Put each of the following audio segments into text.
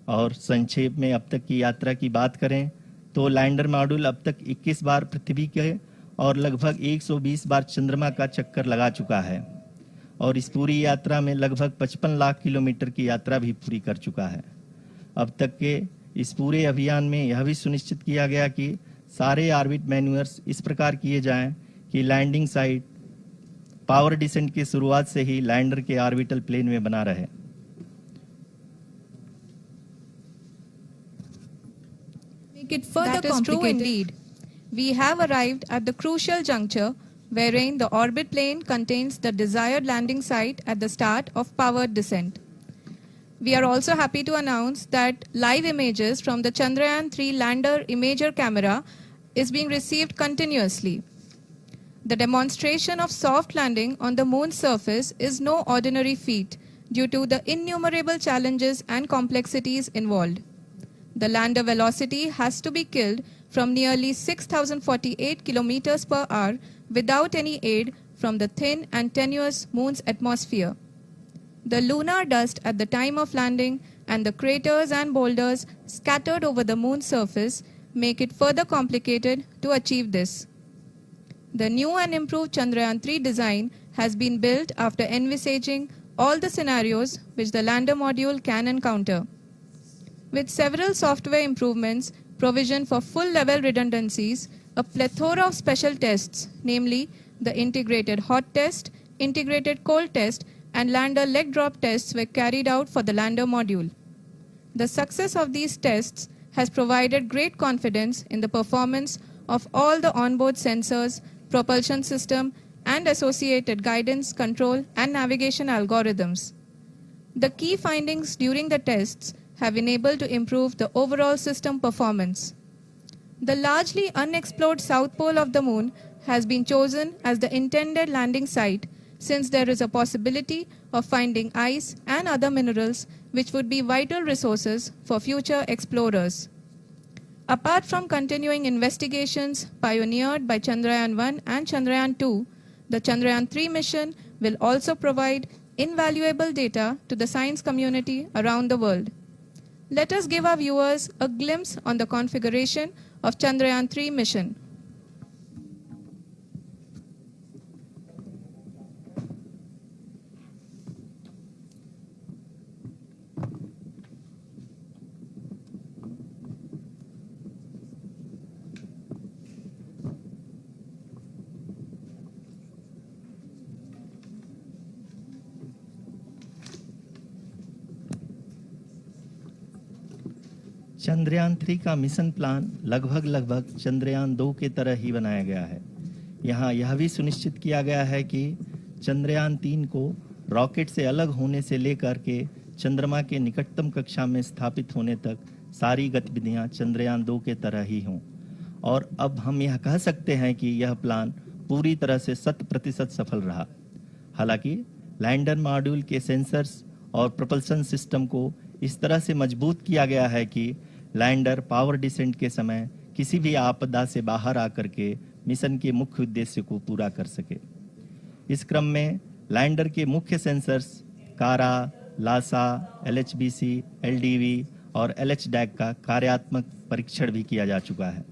और संक्षेप में अब तक की यात्रा की बात करें तो लैंडर मॉड्यूल अब तक 21 बार पृथ्वी के और लगभग 120 बार चंद्रमा का चक्कर लगा चुका है और इस पूरी यात्रा में लगभग 55 लाख किलोमीटर की यात्रा भी पूरी कर चुका है। अब तक के इस पूरे अभियान में यह भी सुनिश्चित किया गया कि सारे ऑर्बिट मैन्यूअर्स इस प्रकार किए जाएं कि लैंडिंग साइट पावर डिसेंट की शुरुआत से ही लैंडर के ऑर्बिटल प्लेन में बना रहे। That is true indeed. We have arrived at the crucial juncture wherein the orbit plane contains the desired landing site at the start of powered descent. We are also happy to announce that live images from the Chandrayaan-3 lander imager camera is being received continuously. The demonstration of soft landing on the moon's surface is no ordinary feat due to the innumerable challenges and complexities involved. The lander velocity has to be killed from nearly 6,048 kilometers per hour without any aid from the thin and tenuous moon's atmosphere. The lunar dust at the time of landing and the craters and boulders scattered over the moon's surface make it further complicated to achieve this. The new and improved Chandrayaan-3 design has been built after envisaging all the scenarios which the lander module can encounter. With several software improvements, provision for full-level redundancies, a plethora of special tests, namely the integrated hot test, integrated cold test, and lander leg drop tests were carried out for the lander module. The success of these tests has provided great confidence in the performance of all the onboard sensors, propulsion system, and associated guidance, control, and navigation algorithms. The key findings during the tests have enabled to improve the overall system performance. The largely unexplored south pole of the moon has been chosen as the intended landing site since there is a possibility of finding ice and other minerals which would be vital resources for future explorers. Apart from continuing investigations pioneered by Chandrayaan-1 and Chandrayaan-2, the Chandrayaan-3 mission will also provide invaluable data to the science community around the world. Let us give our viewers a glimpse on the configuration of Chandrayaan-3 mission. Chandrayaan-3 का mission plan लगभग चंद्रयान-2 के तरह ही बनाया गया है। यहाँ यह भी सुनिश्चित किया गया है कि चंद्रयान-3 को रॉकेट से अलग होने से लेकर के चंद्रमा के निकटतम कक्षा में स्थापित होने तक सारी गतिविधियाँ चंद्रयान-2 के तरह ही हों। और अब हम यह कह सकते हैं कि यह प्लान पूरी तरह से 100% सफल रहा। हालांकि लैंडर मॉड्यूल के सेंसर्स और प्रोपल्शन सिस्टम को इस तरह से मजबूत किया गया है कि लैंडर पावर डिसेंट के समय किसी भी आपदा से बाहर आकर के मिशन के मुख्य उद्देश्य को पूरा कर सके। इस क्रम में लैंडर के मुख्य सेंसर्स कारा, लासा, LHBC, LDV और LHDAC का कार्यात्मक परीक्षण भी किया जा चुका है।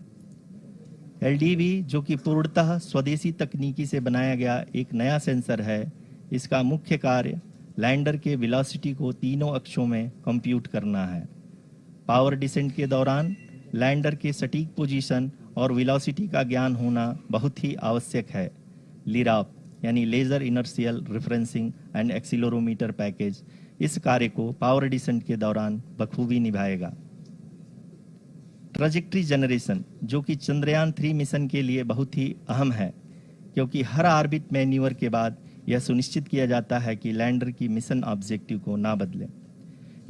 LDV जो कि पूर्णतः स्वदेशी तकनीकी से बनाया गया एक नया सेंसर है, इसका मुख्य कार्य लैंडर के वेलोसिटी को तीनों अक्षों में कंप्यूट करना है। पावर डिसेंट के दौरान लैंडर के सटीक पोजीशन और वेलोसिटी का ज्ञान होना बहुत ही आवश्यक है। लिराप यानी laser inertial referencing and accelerometer package इस कार्य को पावर डिसेंट के दौरान बखूबी निभाएगा। ट्रैजेक्टरी जनरेशन जो कि चंद्रयान-3 मिशन के लिए बहुत ही अहम है, क्योंकि हर ऑर्बिट मैन्यूवर के बाद यह सुनिश्चित किया जाता है कि लैंडर की मिशन ऑब्जेक्टिव को ना बदले।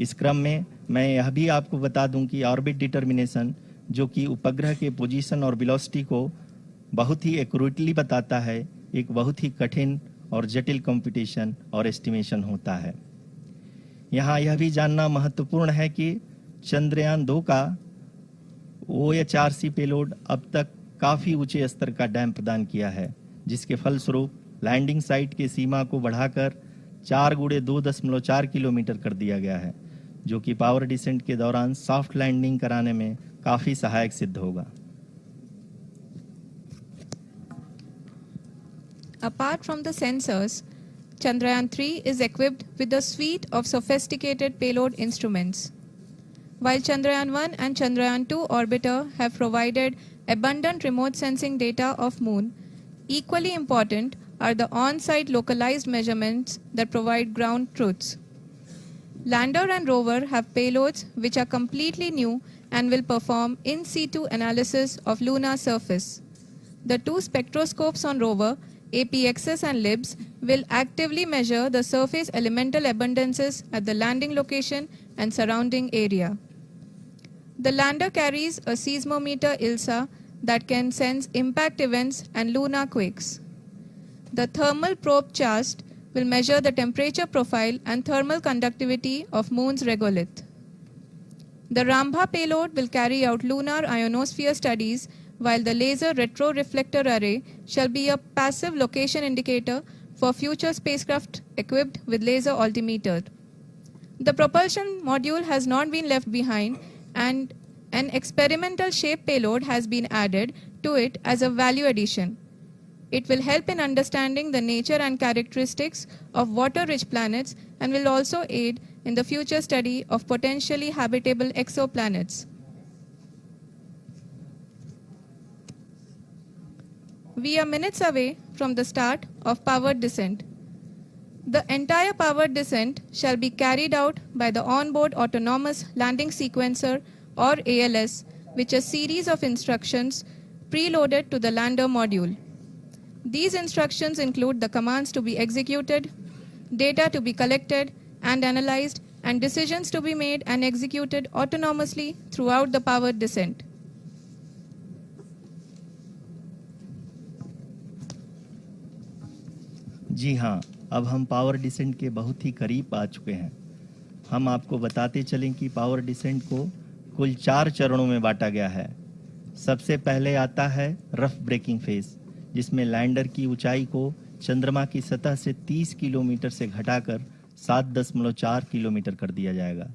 इस क्रम में मैं यह भी आपको बता दूं कि ऑर्बिट डिटर्मिनेशन जो कि उपग्रह के पोजीशन और वेलोसिटी को बहुत ही एक्यूरेटली बताता है, एक बहुत ही कठिन और जटिल कंप्यूटेशन और एस्टिमेशन होता है। यहाँ यह भी जानना महत्वपूर्ण है कि चंद्रयान-2 का OHRC पेलोड अब तक काफ़ी ऊंचे स्तर का डैम प्रदान किया है, जिसके फलस्वरूप लैंडिंग साइट की सीमा को बढ़ाकर 4 × 2.4 किलोमीटर कर दिया गया है, जो कि पावर डिसेंट के दौरान सॉफ्ट लैंडिंग कराने में काफ़ी सहायक सिद्ध होगा। Apart from the sensors, Chandrayaan 3 is equipped with a suite of sophisticated payload instruments. While Chandrayaan 1 and Chandrayaan 2 orbiter have provided abundant remote sensing data of Moon, equally important are the on-site localized measurements that provide ground truths. Lander and rover have payloads which are completely new and will perform in situ analysis of lunar surface. The two spectroscopes on rover, APXS and LIBS, will actively measure the surface elemental abundances at the landing location and surrounding area. The lander carries a seismometer ILSA that can sense impact events and lunar quakes. The thermal probe CHAST will measure the temperature profile and thermal conductivity of Moon's regolith. The Rambha payload will carry out lunar ionosphere studies, while the laser retroreflector array shall be a passive location indicator for future spacecraft equipped with laser altimeter. The propulsion module has not been left behind, and an experimental shape payload has been added to it as a value addition. It will help in understanding the nature and characteristics of water-rich planets and will also aid in the future study of potentially habitable exoplanets. We are minutes away from the start of powered descent. The entire powered descent shall be carried out by the onboard autonomous landing sequencer, or ALS, which is a series of instructions preloaded to the lander module. These instructions include the commands to be executed, data to be collected and analyzed, and decisions to be made and executed autonomously throughout the powered descent. जी हाँ, अब हम power descent के बहुत ही करीब आ चुके हैं। हम आपको बताते चलें कि पावर डिसेंट को कुल 4 चरणों में बांटा गया है। सबसे पहले आता है रफ ब्रेकिंग फेज, जिसमें लैंडर की ऊंचाई को चंद्रमा की सतह से 30 किलोमीटर से घटाकर 7.4 किलोमीटर कर दिया जाएगा।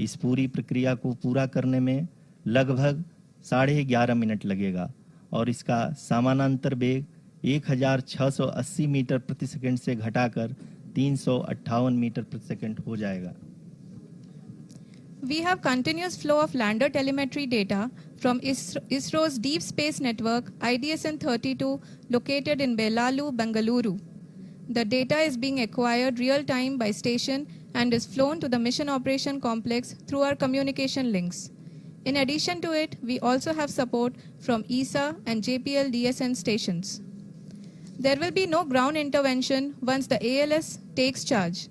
इस पूरी प्रक्रिया को पूरा करने में लगभग 11.5 मिनट लगेगा और इसका समानांतर वेग 1680 मीटर प्रति सेकंड से घटाकर 358 मीटर प्रति सेकंड हो जाएगा। We have continuous flow of lander telemetry data from ISRO's Deep Space Network IDSN-32 located in Belalu, Bengaluru. The data is being acquired real-time by station and is flown to the Mission Operation Complex through our communication links. In addition to it, we also have support from ESA and JPL DSN stations. There will be no ground intervention once the ALS takes charge.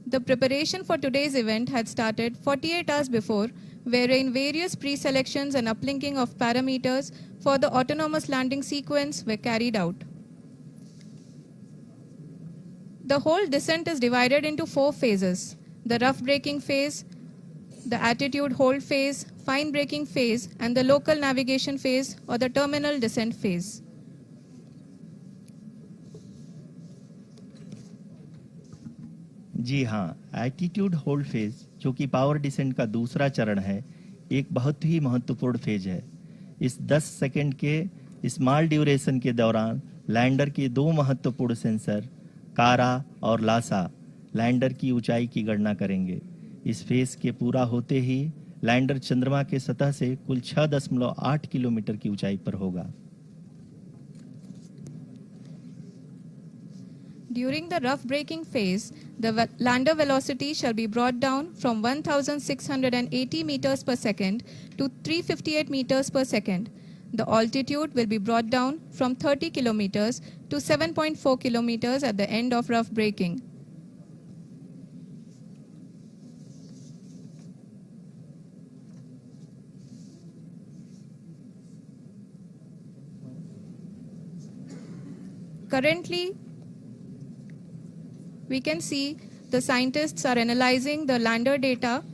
The preparation for today's event had started 48 hours before, wherein various pre-selections and uplinking of parameters for the autonomous landing sequence were carried out. The whole descent is divided into 4 phases: the rough braking phase, the attitude hold phase, fine braking phase, and the local navigation phase or the terminal descent phase. जी हाँ, attitude hold phase, जो कि power descent का दूसरा चरण है, एक बहुत ही महत्वपूर्ण फेज है। इस 10 सेकंड के स्मॉल ड्यूरेशन के दौरान लैंडर के 2 महत्वपूर्ण सेंसर कारा और लासा लैंडर की ऊंचाई की गणना करेंगे। इस फेज के पूरा होते ही लैंडर चंद्रमा के सतह से कुल 6.8 किलोमीटर की ऊंचाई पर होगा। During the rough braking phase, the lander velocity shall be brought down from 1,680 meters per second to 358 meters per second. The altitude will be brought down from 30 kilometers to 7.4 kilometers at the end of rough braking. Currently, we can see the scientists are analyzing the lander data